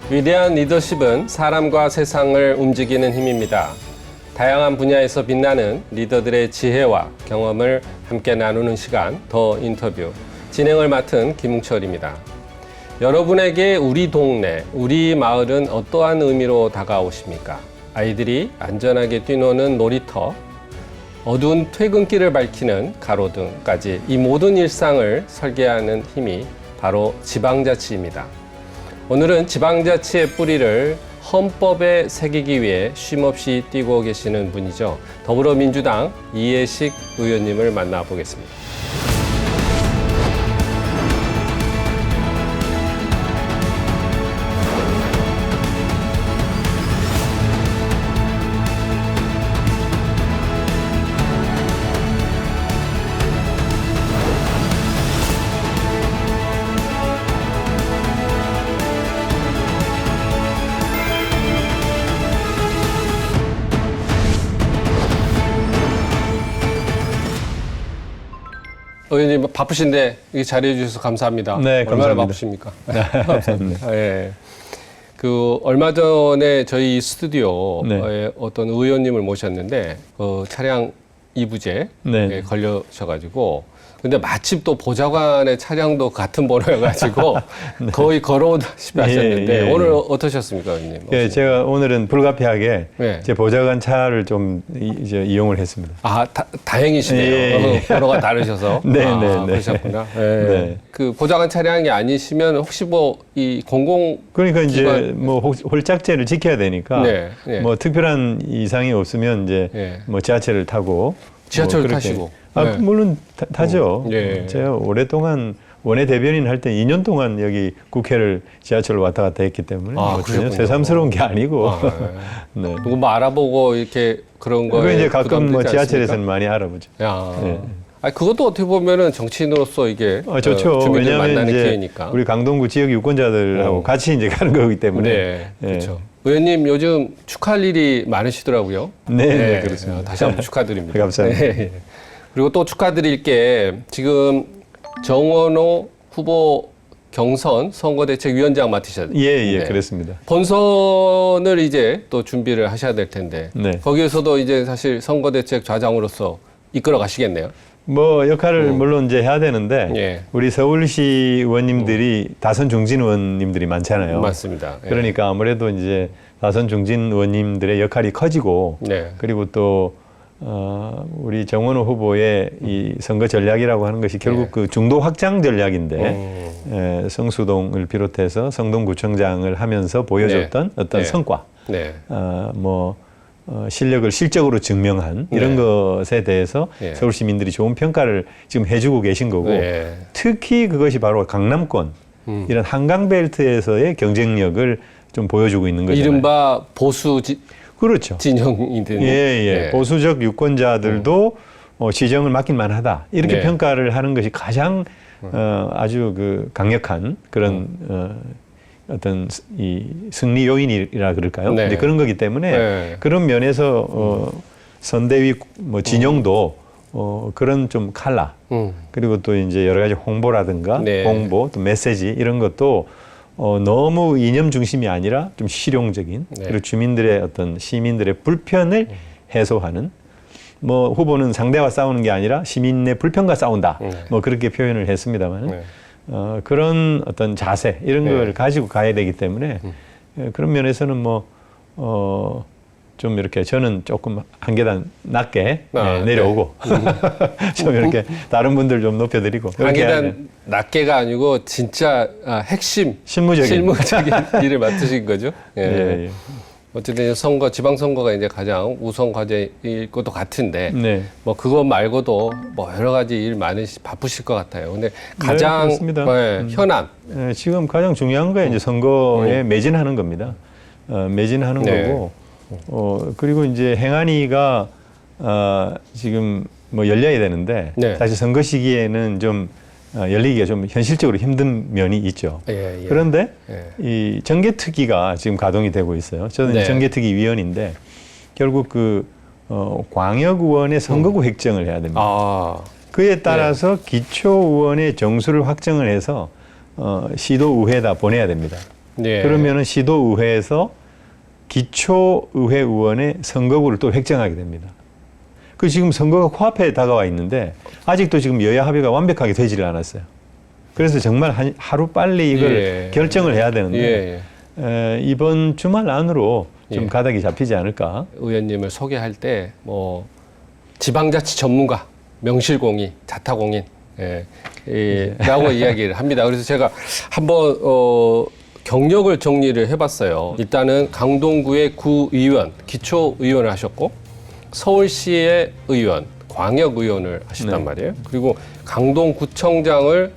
위대한 리더십은 사람과 세상을 움직이는 힘입니다. 다양한 분야에서 빛나는 리더들의 지혜와 경험을 함께 나누는 시간, 더 인터뷰. 진행을 맡은 김웅철입니다. 여러분에게 우리 동네, 우리 마을은 어떠한 의미로 다가오십니까? 아이들이 안전하게 뛰노는 놀이터, 어두운 퇴근길을 밝히는 가로등까지 이 모든 일상을 설계하는 힘이 바로 지방자치입니다. 오늘은 지방자치의 뿌리를 헌법에 새기기 위해 쉼없이 뛰고 계시는 분이죠. 더불어민주당 이해식 의원님을 만나보겠습니다. 의원님 바쁘신데 이 자리해 주셔서 감사합니다. 네, 얼마나 감사합니다. 바쁘십니까? 감사합니다. 예. 그 얼마 전에 저희 스튜디오에 네. 어떤 의원님을 모셨는데 차량 이부제에 네. 걸려셔가지고 근데 마침 또 보좌관의 차량도 같은 번호여가지고 네. 거의 걸어오다시피 하셨는데 예. 오늘 어떠셨습니까, 의원님? 예, 제가 오늘은 불가피하게 네. 제 보좌관 차를 좀 이제 이용을 했습니다. 아, 다행이시네요. 예. 번호가 다르셔서. 네, 아, 네, 네. 그러셨구나. 예. 네. 그 보좌관 차량이 아니시면 혹시 뭐 이 공공 그러니까 이제 기관- 뭐 홀짝제를 지켜야 되니까 네, 네. 뭐 특별한 이상이 없으면 이제 네. 뭐 지하철을 타고 지하철 뭐 그렇게- 타시고. 아, 네. 물론 타죠. 네. 제가 오랫동안 원내 대변인 할 때 2년 동안 여기 국회를 지하철로 왔다 갔다 했기 때문에 아, 뭐 전혀 그러셨군요. 새삼스러운 게 아니고. 아, 네. 누구 뭐 알아보고 이렇게 그런 그거 거에 이제 가끔 뭐 부담되지 지하철에서는 많이 알아보죠. 않습니까? 야. 네. 아니, 그것도 어떻게 보면은 정치인으로서 이게 좋죠. 주민들 왜냐하면 만나는 이제 기회니까. 우리 강동구 지역 유권자들하고 같이 이제 가는 거기 때문에. 네, 예. 그렇죠. 의원님 요즘 축하할 일이 많으시더라고요. 네, 그렇습니다. 다시 한번 축하드립니다. 감사합니다. 네. 그리고 또 축하드릴 게 지금 정원호 후보 경선 선거대책위원장 맡으셨는데 예, 그렇습니다. 본선을 이제 또 준비를 하셔야 될 텐데 네. 거기에서도 이제 사실 선거대책 좌장으로서 이끌어 가시겠네요. 뭐 역할을 물론 이제 해야 되는데 예. 우리 서울시 의원님들이 다선 중진 의원님들이 많잖아요. 맞습니다. 예. 그러니까 아무래도 이제 다선 중진 의원님들의 역할이 커지고 네. 그리고 또 우리 정원호 후보의 이 선거 전략이라고 하는 것이 결국 네. 그 중도 확장 전략인데 성수동을 비롯해서 성동구청장을 하면서 보여줬던 네. 어떤 네. 성과, 네. 실력을 실적으로 증명한 이런 네. 것에 대해서 네. 서울 시민들이 좋은 평가를 지금 해주고 계신 거고 네. 특히 그것이 바로 강남권 이런 한강벨트에서의 경쟁력을 좀 보여주고 있는 거잖아요. 이른바 보수 그렇죠. 진영이든 예. 보수적 유권자들도 시정을 맡길 만하다. 이렇게 네. 평가를 하는 것이 가장 아주 그 강력한 그런 어떤 이 승리 요인이라 그럴까요? 네. 이제 그런 거기 때문에 네. 그런 면에서 선대위 뭐 진영도 그런 좀 칼라 그리고 또 이제 여러 가지 홍보라든가 네. 공보 또 메시지 이런 것도 너무 이념 중심이 아니라 좀 실용적인 네. 그리고 주민들의 어떤 시민들의 불편을 해소하는 뭐 후보는 상대와 싸우는 게 아니라 시민의 불편과 싸운다 뭐 그렇게 표현을 했습니다만 네. 그런 어떤 자세 이런 네. 걸 가지고 가야 되기 때문에 그런 면에서는 좀 이렇게 저는 조금 한 계단 낮게 내려오고 좀 이렇게 다른 분들 좀 높여드리고 한 이렇게 계단 낮게가 아니고 진짜 핵심 실무적인 일을 맡으신 거죠. 예. 예. 어쨌든 지방선거가 이제 가장 우선 과제일 것도 같은데 네. 뭐 그것 말고도 뭐 여러 가지 일 바쁘실 것 같아요. 근데 가장 그렇습니다. 현안 지금 가장 중요한 거 이제 선거에 매진하는 겁니다. 매진하는 네. 거고 그리고 이제 행안위가 지금 뭐 열려야 되는데 네. 사실 선거 시기에는 좀 열리기가 좀 현실적으로 힘든 면이 있죠. 예. 그런데 예. 이 정개특위가 지금 가동이 되고 있어요. 저는 네. 정개특위 위원인데 결국 광역의원의 선거구 획정을 해야 됩니다. 아, 그에 따라서 기초의원의 정수를 확정을 해서 시도의회에다 보내야 됩니다. 예. 그러면은 시도의회에서 기초의회 의원의 선거구를 또 획정하게 됩니다. 그 지금 선거가 코앞에 다가와 있는데 아직도 지금 여야 합의가 완벽하게 되지를 않았어요. 그래서 정말 하루 빨리 이걸 예. 결정을 해야 되는데 이번 주말 안으로 좀 예. 가닥이 잡히지 않을까. 의원님을 소개할 때 뭐 지방자치 전문가, 명실공히, 자타공인 라고 이야기를 합니다. 그래서 제가 한번 경력을 정리를 해봤어요. 일단은 강동구의 구의원, 기초의원을 하셨고 서울시의 의원, 광역의원을 하셨단 네. 말이에요. 그리고 강동구청장을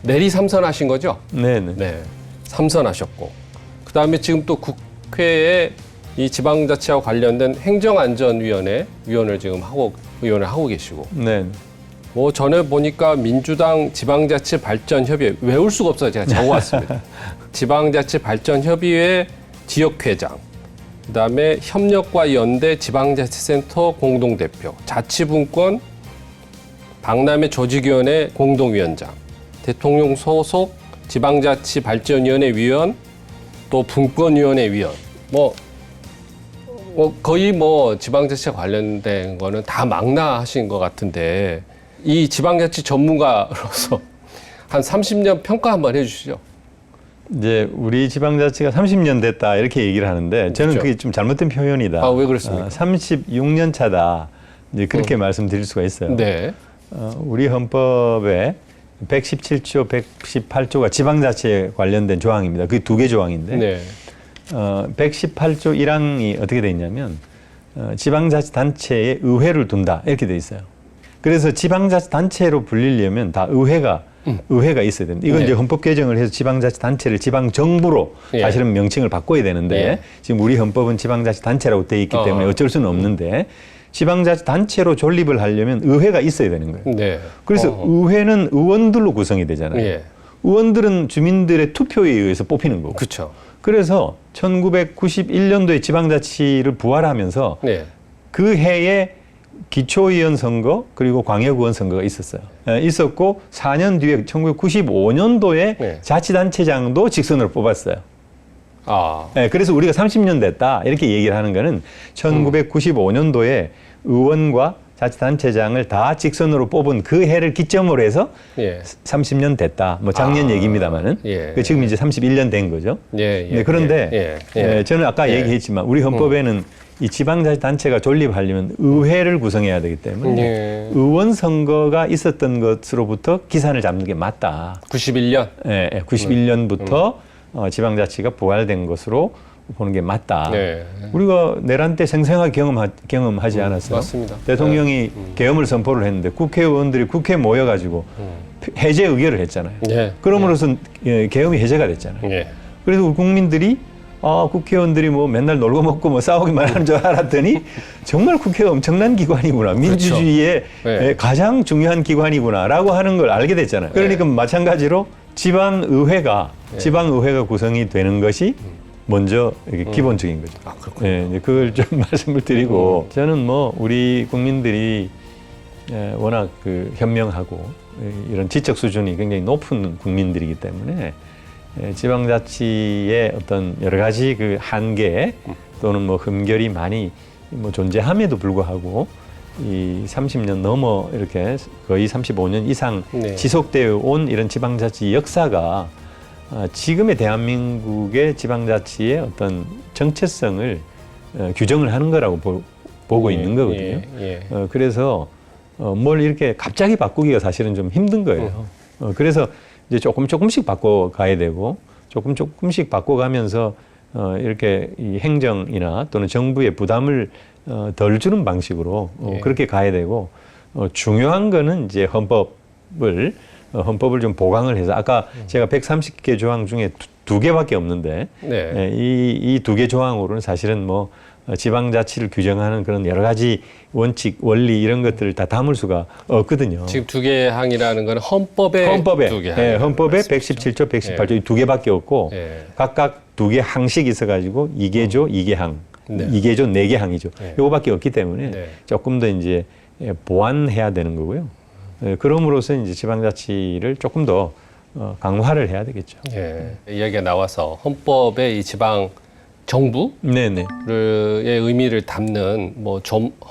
내리 삼선하신 거죠? 네네. 네, 삼선하셨고 그 다음에 지금 또 국회에 이 지방자치와 관련된 행정안전위원회 위원을 지금 의원을 하고 계시고 네. 뭐 전에 보니까 민주당 지방자치발전협의회 외울 수가 없어요. 제가 적어왔습니다. 지방자치발전협의회 지역회장, 그다음에 협력과 연대 지방자치센터 공동대표, 자치분권 박람회 조직위원회 공동위원장, 대통령 소속 지방자치발전위원회 위원, 또 분권위원회 위원, 거의 뭐 지방자치와 관련된 거는 다 망라하신 것 같은데 이 지방자치 전문가로서 한 30년 평가 한번 해주시죠. 이제 우리 지방자치가 30년 됐다 이렇게 얘기를 하는데 저는 그렇죠. 그게 좀 잘못된 표현이다. 아, 왜 그렇습니까? 36년 차다. 이제 그렇게 말씀드릴 수가 있어요. 네. 우리 헌법에 117조, 118조가 지방자치에 관련된 조항입니다. 그게 두 개 조항인데 네. 118조 1항이 어떻게 돼 있냐면 지방자치단체에 의회를 둔다 이렇게 돼 있어요. 그래서 지방자치단체로 불리려면 다 의회가 있어야 됩니다. 이건 네. 이제 헌법 개정을 해서 지방자치단체를 지방정부로 예. 사실은 명칭을 바꿔야 되는데 예. 지금 우리 헌법은 지방자치단체라고 돼 있기 때문에 어쩔 수는 없는데 지방자치단체로 존립을 하려면 의회가 있어야 되는 거예요. 네. 그래서 의회는 의원들로 구성이 되잖아요. 예. 의원들은 주민들의 투표에 의해서 뽑히는 거고. 그렇죠. 그래서 1991년도에 지방자치를 부활하면서 네. 그 해에 기초의원 선거 그리고 광역의원 선거가 있었어요. 있었고 4년 뒤에 1995년도에 네. 자치단체장도 직선으로 뽑았어요. 아. 그래서 우리가 30년 됐다 이렇게 얘기를 하는 거는 1995년도에 의원과 자치단체장을 다 직선으로 뽑은 그 해를 기점으로 해서 예. 30년 됐다. 뭐 작년 얘기입니다만은 예. 지금 이제 31년 된 거죠. 예. 예. 네, 그런데 저는 아까 예. 얘기했지만 우리 헌법에는 이 지방자치단체가 존립하려면 의회를 구성해야 되기 때문에 예. 의원 선거가 있었던 것으로부터 기산을 잡는 게 맞다. 91년. 91년부터 지방자치가 부활된 것으로 보는 게 맞다. 네. 우리가 내란 때 생생하게 경험하지 않았어요? 맞습니다. 대통령이 계엄을 선포를 했는데 국회의원들이 국회에 모여가지고 해제 의결을 했잖아요. 예. 그럼으로써 계엄이 해제가 됐잖아요. 예. 그래서 우리 국민들이 국회의원들이 뭐 맨날 놀고 먹고 뭐 싸우기만 하는 줄 알았더니 정말 국회가 엄청난 기관이구나. 민주주의의 네. 가장 중요한 기관이구나라고 하는 걸 알게 됐잖아요. 그러니까 마찬가지로 지방의회가 구성이 되는 것이 먼저 이렇게 기본적인 거죠. 아, 그렇군요. 이제 그걸 좀 말씀을 드리고 저는 뭐 우리 국민들이 워낙 그 현명하고 이런 지적 수준이 굉장히 높은 국민들이기 때문에 지방자치의 어떤 여러 가지 그 한계 또는 뭐 흠결이 많이 뭐 존재함에도 불구하고 이 30년 넘어 이렇게 거의 35년 이상 네. 지속되어 온 이런 지방자치 역사가 지금의 대한민국의 지방자치의 어떤 정체성을 규정을 하는 거라고 보고 있는 거거든요. 그래서 뭘 이렇게 갑자기 바꾸기가 사실은 좀 힘든 거예요. 그래서 이제 조금씩 바꿔가야 되고 조금씩 바꿔가면서 이렇게 이 행정이나 또는 정부의 부담을 덜 주는 방식으로 그렇게 가야 되고 중요한 거는 이제 헌법을 좀 보강을 해서 아까 제가 130개 조항 중에 두 개밖에 없는데 네. 이 두 개 조항으로는 사실은 뭐 지방자치를 규정하는 그런 여러 가지 원칙, 원리 이런 것들을 다 담을 수가 없거든요. 지금 두 개 항이라는 건 헌법에 두 개 항. 헌법에 117조, 118조 이 두 개밖에 없고 각각 두 개 항씩 있어가지고 2개조, 2개항, 네. 2개조, 4개 항이죠. 네. 요거밖에 없기 때문에 네. 조금 더 이제 보완해야 되는 거고요. 그럼으로써 이제 지방자치를 조금 더 강화를 해야 되겠죠. 예. 이야기가 나와서 헌법에 이 지방 정부의 네네. 의미를 담는 뭐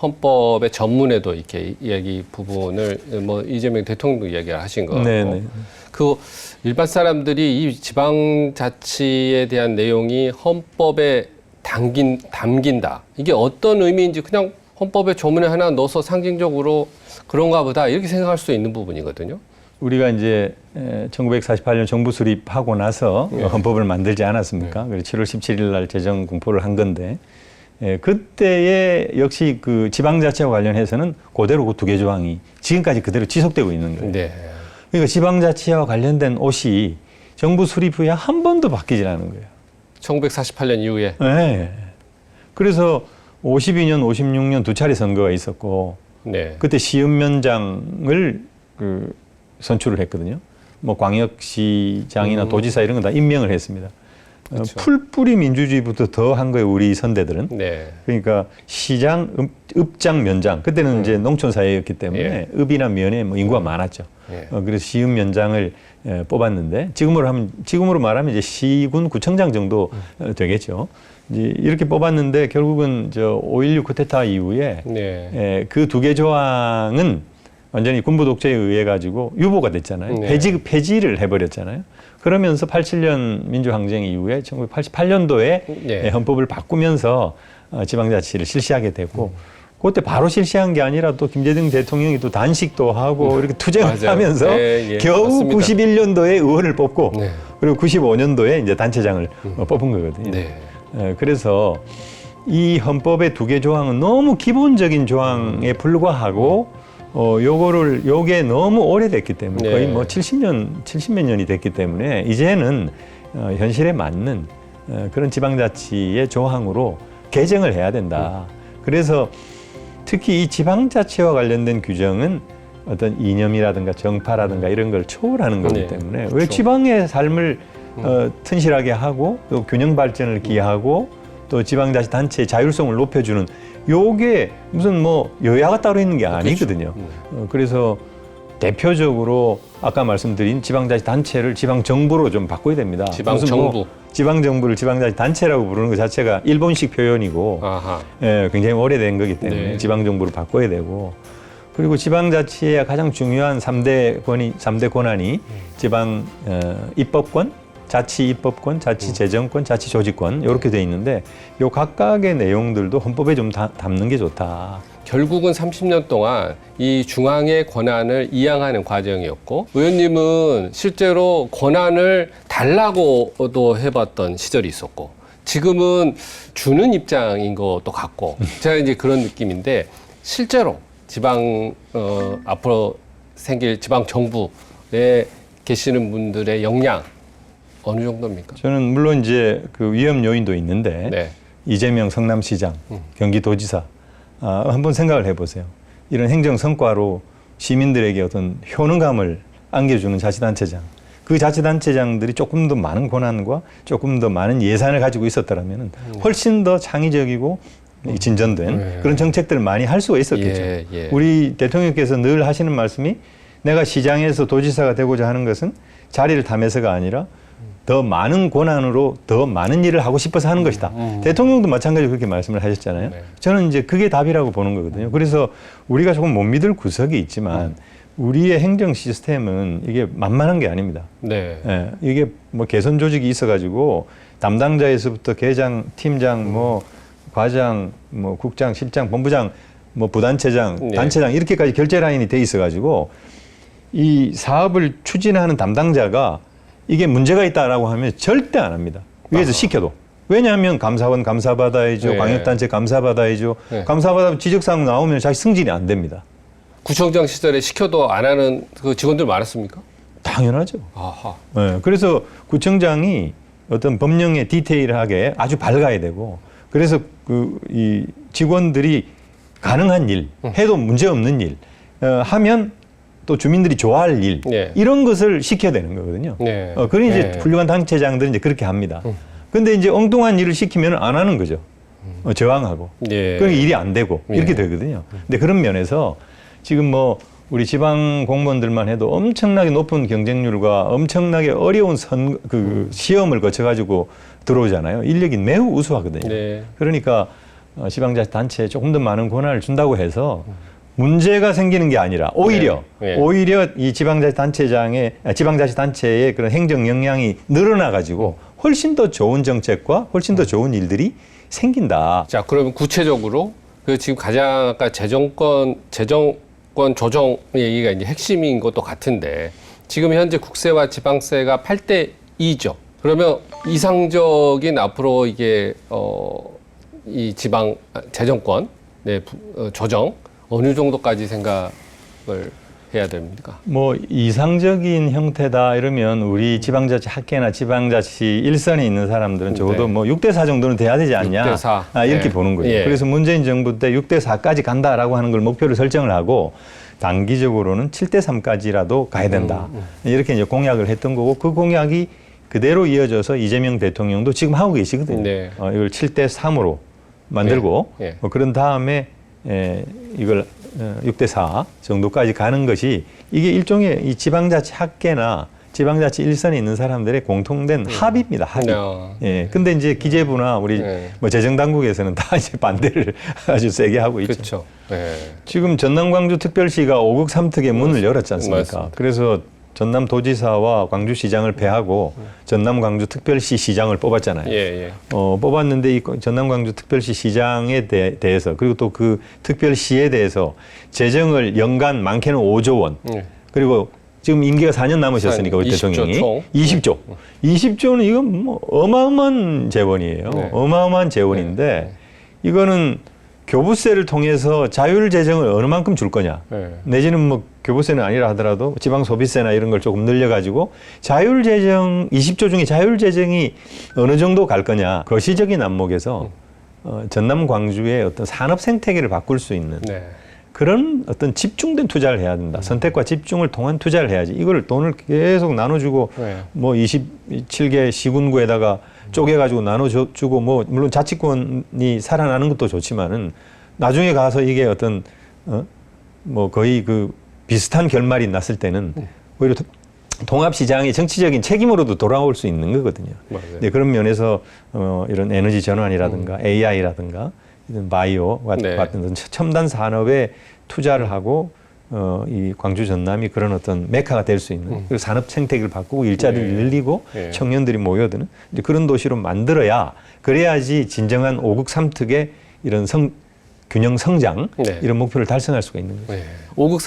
헌법의 전문에도 이렇게 이야기 부분을 뭐 이재명 대통령도 이야기를 하신 거 같고 네네. 그 일반 사람들이 이 지방자치에 대한 내용이 헌법에 담긴다. 이게 어떤 의미인지 그냥 헌법에 조문에 하나 넣어서 상징적으로 그런가 보다 이렇게 생각할 수 있는 부분이거든요. 우리가 이제 1948년 정부 수립하고 나서 헌법을 만들지 않았습니까? 그래서 7월 17일 날 제정 공포를 한 건데 그때에 역시 그 지방자치와 관련해서는 그대로 그 두 개 조항이 지금까지 그대로 지속되고 있는 거예요. 네. 그러니까 지방자치와 관련된 옷이 정부 수립 후에 한 번도 바뀌질 않은 거예요. 1948년 이후에. 네. 그래서 52년, 56년 두 차례 선거가 있었고 네. 그때 시의원장을 선출을 했거든요. 뭐 광역시장이나 도지사 이런 건 다 임명을 했습니다. 그렇죠. 풀뿌리 민주주의부터 더 한 거예요, 우리 선대들은. 네. 그러니까 시장, 읍장, 면장. 그때는 이제 농촌 사회였기 때문에 예. 읍이나 면에 뭐 인구가 많았죠. 예. 그래서 시읍 면장을 뽑았는데 지금으로 말하면 이제 시군 구청장 정도 되겠죠. 이제 이렇게 뽑았는데 결국은 5.16 쿠데타 이후에 네. 그 두 개 조항은 완전히 군부 독재에 의해 가지고 유보가 됐잖아요. 네. 폐지를 해버렸잖아요. 그러면서 87년 민주항쟁 이후에 1988년도에 네. 헌법을 바꾸면서 지방자치를 실시하게 됐고 그때 바로 실시한 게 아니라 또 김대중 대통령이 또 단식도 하고 이렇게 투쟁을 맞아요. 하면서 예, 겨우 맞습니다. 91년도에 의원을 뽑고 네. 그리고 95년도에 이제 단체장을 뽑은 거거든요. 네. 그래서 이 헌법의 두 개 조항은 너무 기본적인 조항에 불과하고 요게 너무 오래됐기 때문에 네. 거의 뭐 70몇 년이 됐기 때문에 이제는 현실에 맞는 그런 지방자치의 조항으로 개정을 해야 된다. 그래서 특히 이 지방자치와 관련된 규정은 어떤 이념이라든가 정파라든가 이런 걸 초월하는 거기 네. 때문에 왜 그렇죠. 지방의 삶을 튼실하게 하고 또 균형 발전을 기하고 또 지방자치 단체의 자율성을 높여주는 요게 무슨 뭐 여야가 따로 있는 게 아니거든요. 그래서 대표적으로 아까 말씀드린 지방자치 단체를 지방정부로 좀 바꿔야 됩니다. 지방정부. 지방정부를 지방자치 단체라고 부르는 것 자체가 일본식 표현이고 아하. 굉장히 오래된 거기 때문에 네. 지방정부를 바꿔야 되고 그리고 지방자치의 가장 중요한 3대 권한이 지방 입법권, 자치 입법권, 자치 재정권, 자치 조직권 이렇게 돼 있는데 요 각각의 내용들도 헌법에 좀 담는 게 좋다. 결국은 30년 동안 이 중앙의 권한을 이양하는 과정이었고 의원님은 실제로 권한을 달라고도 해봤던 시절이 있었고 지금은 주는 입장인 것도 같고 제가 이제 그런 느낌인데 실제로 지방 앞으로 생길 지방 정부에 계시는 분들의 역량 어느 정도입니까? 저는 물론 이제 그 위험 요인도 있는데 네. 이재명 성남시장, 경기도지사 한번 생각을 해보세요. 이런 행정 성과로 시민들에게 어떤 효능감을 안겨주는 자치단체장, 그 자치단체장들이 조금 더 많은 권한과 조금 더 많은 예산을 가지고 있었더라면 훨씬 더 창의적이고 진전된 그런 정책들을 많이 할 수가 있었겠죠. 예, 예. 우리 대통령께서 늘 하시는 말씀이 내가 시장에서 도지사가 되고자 하는 것은 자리를 탐해서가 아니라 더 많은 권한으로 더 많은 일을 하고 싶어서 하는 것이다. 대통령도 마찬가지로 그렇게 말씀을 하셨잖아요. 네. 저는 이제 그게 답이라고 보는 거거든요. 그래서 우리가 조금 못 믿을 구석이 있지만 우리의 행정 시스템은 이게 만만한 게 아닙니다. 네. 예, 이게 뭐 개선 조직이 있어가지고 담당자에서부터 계장, 팀장, 뭐 과장, 뭐 국장, 실장, 본부장, 뭐 부단체장, 네. 단체장 이렇게까지 결제 라인이 돼 있어가지고 이 사업을 추진하는 담당자가 이게 문제가 있다라고 하면 절대 안 합니다. 위에서 시켜도. 왜냐하면 감사원 감사받아야죠. 네. 광역단체 감사받아야죠. 네. 감사받아 지적사항 나오면 자기 승진이 안 됩니다. 구청장 시절에 시켜도 안 하는 그 직원들 많았습니까? 당연하죠. 아하. 네, 그래서 구청장이 어떤 법령에 디테일하게 아주 밝아야 되고 그래서 이 직원들이 가능한 일, 해도 문제 없는 일, 하면 또 주민들이 좋아할 일 네. 이런 것을 시켜야 되는 거거든요. 네. 그런 이제 네. 훌륭한 단체장들은 이제 그렇게 합니다. 근데 이제 엉뚱한 일을 시키면 안 하는 거죠. 저항하고. 네. 그러니까 일이 안 되고 이렇게 되거든요. 근데 그런 면에서 지금 뭐 우리 지방 공무원들만 해도 엄청나게 높은 경쟁률과 엄청나게 어려운 시험을 거쳐가지고 들어오잖아요. 인력이 매우 우수하거든요. 네. 그러니까 지방자치단체에 조금 더 많은 권한을 준다고 해서 문제가 생기는 게 아니라 오히려 이 지방자치단체의 그런 행정 역량이 늘어나가지고 훨씬 더 좋은 정책과 훨씬 더 좋은 일들이 생긴다. 자, 그러면 구체적으로 그 지금 가장 아까 재정권 조정 얘기가 이제 핵심인 것도 같은데 지금 현재 국세와 지방세가 8대 2죠. 그러면 이상적인 앞으로 이게 이 지방 재정권 조정 어느 정도까지 생각을 해야 됩니까? 뭐 이상적인 형태다 이러면 우리 지방자치 학계나 지방자치 일선에 있는 사람들은 적어도 뭐 6대4 정도는 돼야 되지 않냐 6대4. 이렇게 보는 거죠. 그래서 문재인 정부 때 6대4까지 간다라고 하는 걸 목표를 설정을 하고 단기적으로는 7대3까지라도 가야 된다. 이렇게 이제 공약을 했던 거고 그 공약이 그대로 이어져서 이재명 대통령도 지금 하고 계시거든요. 이걸 7대3으로 만들고 그런 다음에 이걸 6대4 정도까지 가는 것이 이게 일종의 이 지방자치 학계나 지방자치 일선에 있는 사람들의 공통된 합의입니다. 합의. 근데 이제 기재부나 우리 뭐 재정당국에서는 다 이제 반대를 아주 세게 하고 있죠. 그렇죠. 지금 전남 광주 특별시가 5국 3특의 문을 열었지 않습니까? 맞습니다. 그래서 전남 도지사와 광주시장을 배하고 전남 광주 특별시 시장을 뽑았잖아요. 뽑았는데 이 전남 광주 특별시 시장에 대해서 그리고 또 그 특별시에 대해서 재정을 연간 많게는 5조 원 그리고 지금 임기가 4년 남으셨으니까 우리 대통령이 20조. 20조는 이건 뭐 어마어마한 재원이에요. 어마어마한 재원인데 이거는 교부세를 통해서 자율재정을 어느 만큼 줄 거냐. 내지는 뭐 교부세는 아니라 하더라도 지방소비세나 이런 걸 조금 늘려가지고 자율재정 20조 중에 자율재정이 어느 정도 갈 거냐. 거시적인 안목에서 전남 광주의 어떤 산업 생태계를 바꿀 수 있는 그런 어떤 집중된 투자를 해야 된다. 선택과 집중을 통한 투자를 해야지. 이걸 돈을 계속 나눠주고 뭐 27개 시군구에다가 쪼개가지고 나눠주고 뭐 물론 자치권이 살아나는 것도 좋지만은 나중에 가서 이게 어떤 뭐 거의 그 비슷한 결말이 났을 때는 오히려 통합시장의 정치적인 책임으로도 돌아올 수 있는 거거든요. 네, 그런 면에서 이런 에너지 전환이라든가 AI라든가 이런 바이오 같은 첨단 산업에 투자를 하고 이 광주 전남이 그런 어떤 메카가 될 수 있는 그리고 산업 생태계를 바꾸고 일자리를 늘리고 청년들이 모여드는 이제 그런 도시로 만들어야 그래야지 진정한 5국 3특의 이런 균형 성장 이런 목표를 달성할 수가 있는 거죠. 5국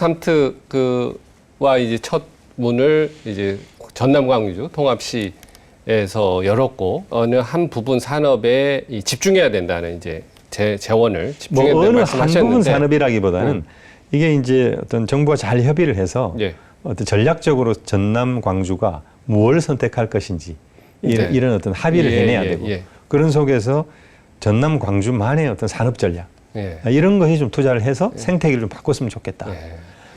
3특과 이제 첫 문을 이제 전남 광주 통합시에서 열었고 어느 한 부분 산업에 집중해야 된다는 이제 재원을 집중해야 된다는 말씀하셨는데 한 부분 산업이라기보다는 이게 이제 어떤 정부가 잘 협의를 해서 어떤 전략적으로 전남 광주가 무엇을 선택할 것인지 이런 어떤 합의를 해내야 되고 그런 속에서 전남 광주만의 어떤 산업 전략 이런 것에 좀 투자를 해서 생태계를 좀 바꿨으면 좋겠다.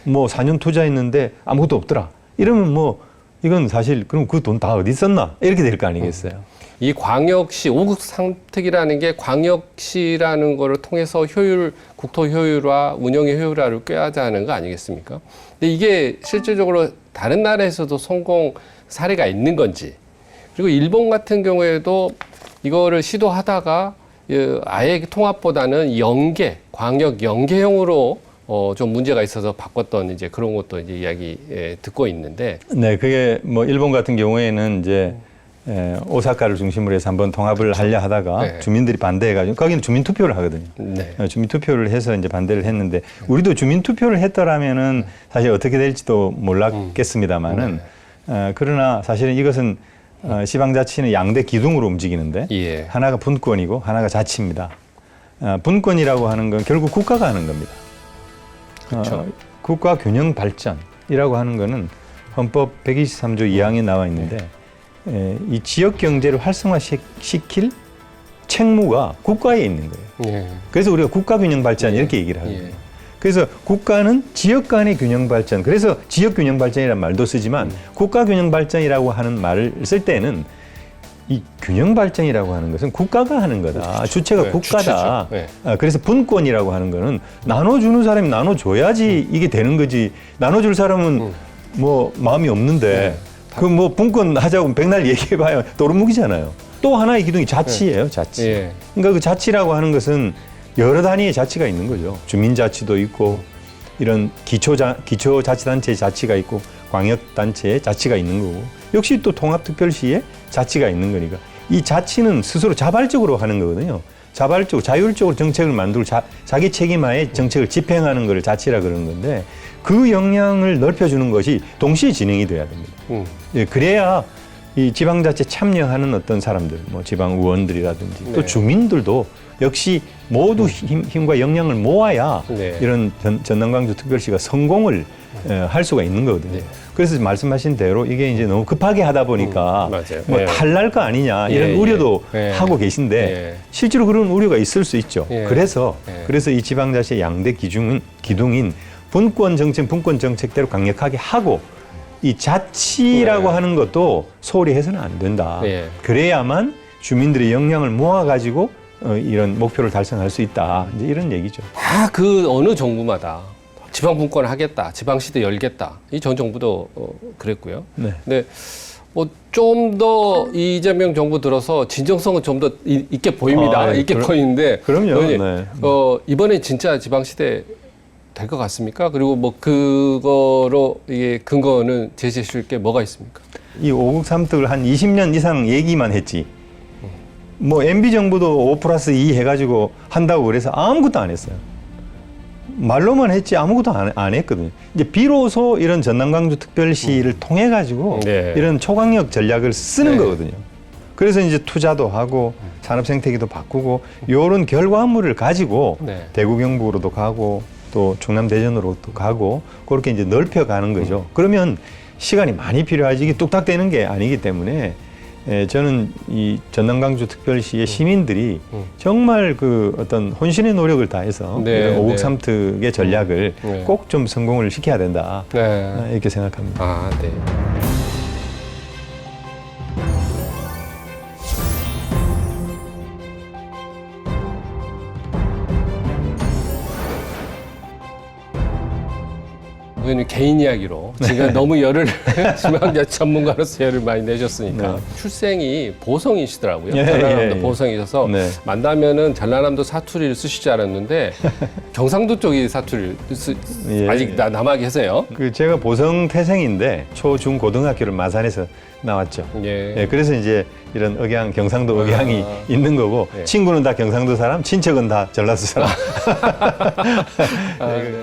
뭐 4년 투자했는데 아무것도 없더라. 이러면 뭐 이건 사실 그럼 그 돈 다 어디 썼나 이렇게 될 거 아니겠어요. 이 광역시 5국 3특이라는 게 광역시라는 거를 통해서 국토 효율화, 운영의 효율화를 꾀하자는 거 아니겠습니까? 근데 이게 실질적으로 다른 나라에서도 성공 사례가 있는 건지, 그리고 일본 같은 경우에도 이거를 시도하다가 아예 통합보다는 광역 연계형으로 좀 문제가 있어서 바꿨던 이제 그런 것도 이제 이야기 듣고 있는데. 네, 그게 뭐 일본 같은 경우에는 이제 오사카를 중심으로 해서 한번 통합을 하려 하다가 주민들이 반대해가지고 거기는 주민투표를 하거든요. 주민투표를 해서 이제 반대를 했는데 우리도 주민투표를 했더라면은 사실 어떻게 될지도 몰랐겠습니다만은 그러나 사실은 이것은 지방자치는 양대 기둥으로 움직이는데 하나가 분권이고 하나가 자치입니다. 분권이라고 하는 건 결국 국가가 하는 겁니다. 국가 균형 발전이라고 하는 거는 헌법 123조 2항에 나와 있는데 이 지역 경제를 활성화시킬 책무가 국가에 있는 거예요. 그래서 우리가 국가 균형 발전 이렇게 얘기를 하거든요. 그래서 국가는 지역 간의 균형 발전, 그래서 지역 균형 발전이라는 말도 쓰지만 국가 균형 발전이라고 하는 말을 쓸 때는 이 균형 발전이라고 하는 것은 국가가 하는 거다. 주체가 네, 국가다. 주체죠. 그래서 분권이라고 하는 거는 나눠주는 사람이 나눠줘야지 이게 되는 거지. 나눠줄 사람은 뭐 마음이 없는데 그 뭐 분권 하자고 백날 얘기해봐야 도루묵이잖아요. 또 하나의 기둥이 자치예요, 자치. 예. 그러니까 그 자치라고 하는 것은 여러 단위의 자치가 있는 거죠. 주민자치도 있고 이런 기초자치단체의 자치가 있고 광역단체의 자치가 있는 거고 역시 또 통합특별시의 자치가 있는 거니까 이 자치는 스스로 자발적으로 하는 거거든요. 자발적으로 자율적으로 정책을 만들고 자기 책임하에 정책을 집행하는 것을 자치라 그러는 건데 그 역량을 넓혀주는 것이 동시에 진행이 돼야 됩니다. 예, 그래야 이 지방자치 참여하는 어떤 사람들, 뭐 지방 의원들이라든지 또 네. 주민들도 역시 모두 힘과 역량을 모아야 네. 이런 전남광주 특별시가 성공을 할 수가 있는 거거든요. 네. 그래서 말씀하신 대로 이게 이제 너무 급하게 하다 보니까 맞아요. 뭐 예. 탈날 거 아니냐 이런 예, 우려도 예. 하고 계신데 예. 실제로 그런 우려가 있을 수 있죠. 예. 그래서 예. 이 지방자치의 양대 기둥인 분권 정책대로 강력하게 하고 이 자치라고 예. 하는 것도 소홀히 해서는 안 된다. 예. 그래야만 주민들의 역량을 모아가지고 이런 목표를 달성할 수 있다. 이제 이런 얘기죠. 다 그 어느 정부마다 지방 분권을 하겠다, 지방시대 열겠다. 이 전 정부도 그랬고요. 네. 근데 뭐 좀 더 이재명 정부 들어서 진정성은 좀 더 있게 보입니다. 아, 예. 있게 보이는데 그럼요. 의원님, 네. 이번에 진짜 지방시대 될 것 같습니까? 그리고 뭐 그거로 이게 근거는 제시하실 게 뭐가 있습니까? 이 5국 3특을 한 20년 이상 얘기만 했지. 뭐 MB 정부도 5+2 해가지고 한다고 그래서 아무것도 안 했어요. 말로만 했지 아무것도 안 했거든요. 이제 비로소 이런 전남광주 특별시를 통해 가지고 네. 이런 초강력 전략을 쓰는 네. 거거든요. 그래서 이제 투자도 하고 산업 생태계도 바꾸고 이런 결과물을 가지고 네. 대구 경북으로도 가고 또 충남 대전으로도 가고 그렇게 이제 넓혀가는 거죠. 그러면 시간이 많이 필요하지 이게 뚝딱 되는 게 아니기 때문에 저는 이 전남광주 특별시의 시민들이 정말 그 어떤 혼신의 노력을 다해서 네, 이런 5국 네. 3특의 전략을 네. 꼭 좀 성공을 시켜야 된다. 네. 이렇게 생각합니다. 아, 네. 의원님 개인 이야기로 지금 너무 열을 지방자치 전문가로서 열을 많이 내셨으니까 네. 출생이 보성이시더라고요. 예, 전라남도 예, 예. 보성이셔서 네. 만나면은 전라남도 사투리를 쓰실 줄 알았는데 경상도 쪽이 사투리를 예. 아직 남아 계세요. 그 제가 보성 태생인데 초, 중, 고등학교를 마산에서 나왔죠. 예. 예, 그래서 이제 이런 억양, 경상도 억양이 아. 있는 거고 예. 친구는 다 경상도 사람, 친척은 다 전라도 사람. 아, 네.